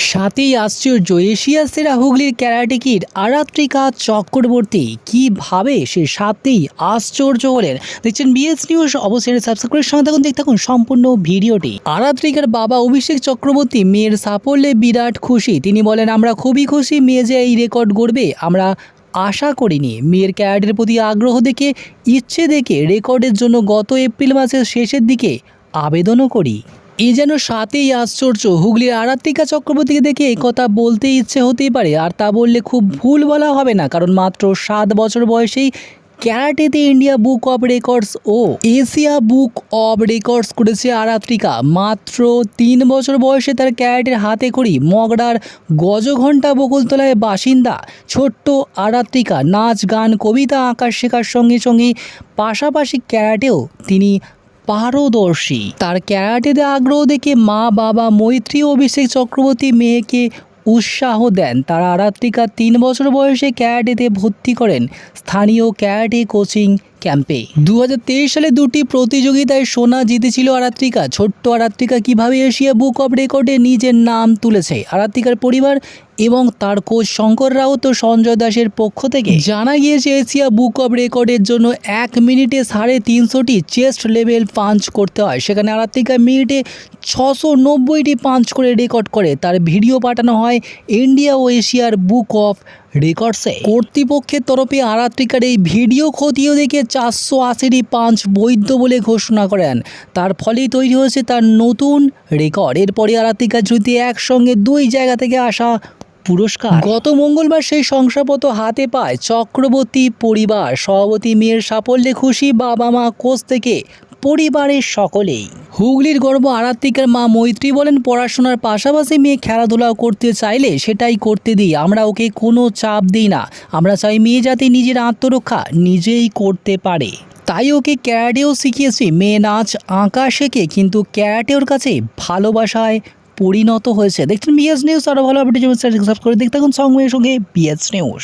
সাথেই আশ্চর্য এশিয়া সেরা হুগলির ক্যারাটে কিড আরাত্রিকা চক্রবর্তী কিভাবে সে সাথেই আশ্চর্য হলেন। দেখছেন বিএস নিউজ, অবশ্যই সাবস্ক্রাইব করে সঙ্গে থাকুন, দেখতে থাকুন সম্পূর্ণ ভিডিওটি। আরাত্রিকার বাবা অভিষেক চক্রবর্তী মেয়ের সাফল্যে বিরাট খুশি। তিনি বলেন, আমরা খুবই খুশি, মেয়ে যে এই রেকর্ড গড়বে আমরা আশা করিনি। মেয়ের ক্যারাটের প্রতি আগ্রহ দেখে, ইচ্ছে দেখে রেকর্ডের জন্য গত এপ্রিল মাসের শেষের দিকে আবেদনও করি। এ যেন সাথেই আশ্চর্য। হুগলির আরাত্রিকা চক্রবর্তীকে দেখে এই কথা বলতে ইচ্ছে হতেই পারে, আর তা বললে খুব ভুল বলা হবে না, কারণ মাত্র 7 বছর বয়সেই ক্যারাটেতে ইন্ডিয়া বুক অব রেকর্ডস ও এশিয়া বুক অব রেকর্ডস করেছে আরাত্রিকা। মাত্র 3 বছর বয়সে তার ক্যারাটের হাতে খড়ি। মগরার গজঘণ্টা বকুলতলায় বাসিন্দা ছোট্ট আরাত্রিকা নাচ, গান, কবিতা, আঁকা শেখার সঙ্গে সঙ্গে পাশাপাশি ক্যারাটেও তিনি পারদর্শী। তার ক্যারাটেতে আগ্রহ দেখে মা বাবা মৈত্রী অভিষেক চক্রবর্তী মেয়েকে উৎসাহ দেন। তারা আরাত্রিকা 3 বছর বয়সে ক্যারাটেতে ভর্তি করেন স্থানীয় ক্যারাটে কোচিং ক্যাম্পে। 2023 সালে 2টি প্রতিযোগিতায় সোনা জিতেছিল আরাত্রিকা। ছোট্ট আরাত্রিকা কিভাবে এশিয়া বুক অব রেকর্ডে নিজের নাম তুলেছে। আরাত্রিকার পরিবার এবং তার কোচ শঙ্কর রাউত ও সঞ্জয় দাসের পক্ষ থেকে জানা গিয়েছে, এশিয়া বুক অব রেকর্ডের জন্য 1 মিনিটে 350টি চেস্ট লেভেল পাঞ্চ করতে হয়। সেখানে আরাত্রিকা মিনিটে 690টি পাঞ্চ করে রেকর্ড করে। তার ভিডিও পাঠানো হয় ইন্ডিয়া ও এশিয়ার বুক অফ রেকর্ডসে। কর্তৃপক্ষের তরফে আরাত্রিকার এই ভিডিও খতিয়ে দেখে 480টি পাঞ্চ বৈধ বলে ঘোষণা করেন। তার ফলেই তৈরি হয়েছে তার নতুন রেকর্ড। এরপরে আরাত্রিকা যদি একসঙ্গে 2 জায়গা থেকে আসা পুরস্কার। গত মঙ্গলবার সেই শংসাপত্র হাতে পায় চক্রবর্তী পরিবার। সভাপতি মেয়ের সাফল্যে খুশি, বাবা মা, কোচ থেকে পরিবারের সকলেই। হুগলির গর্ব আরাত্রিকার মা মৈত্রী বলেন, পড়াশোনার পাশাপাশি মেয়ে খেলাধুলাও করতে চাইলে সেটাই করতে দিই, আমরা ওকে কোনো চাপ দিই না। আমরা চাই মেয়ে যাতে নিজের আত্মরক্ষা নিজেই করতে পারে, তাই ওকে ক্যারাটেও শিখিয়েছি। মেয়ে নাচ, আঁকা শেখে, কিন্তু ক্যারাটে ওর কাছে ভালোবাসায় পরিণত হয়েছে। দেখছেন বিএস নিউজ, আরও ভালো আপডেট সাবস্ক্রাইব করে দেখতে থাকুন সঙ্গে সঙ্গে বিএস নিউজ।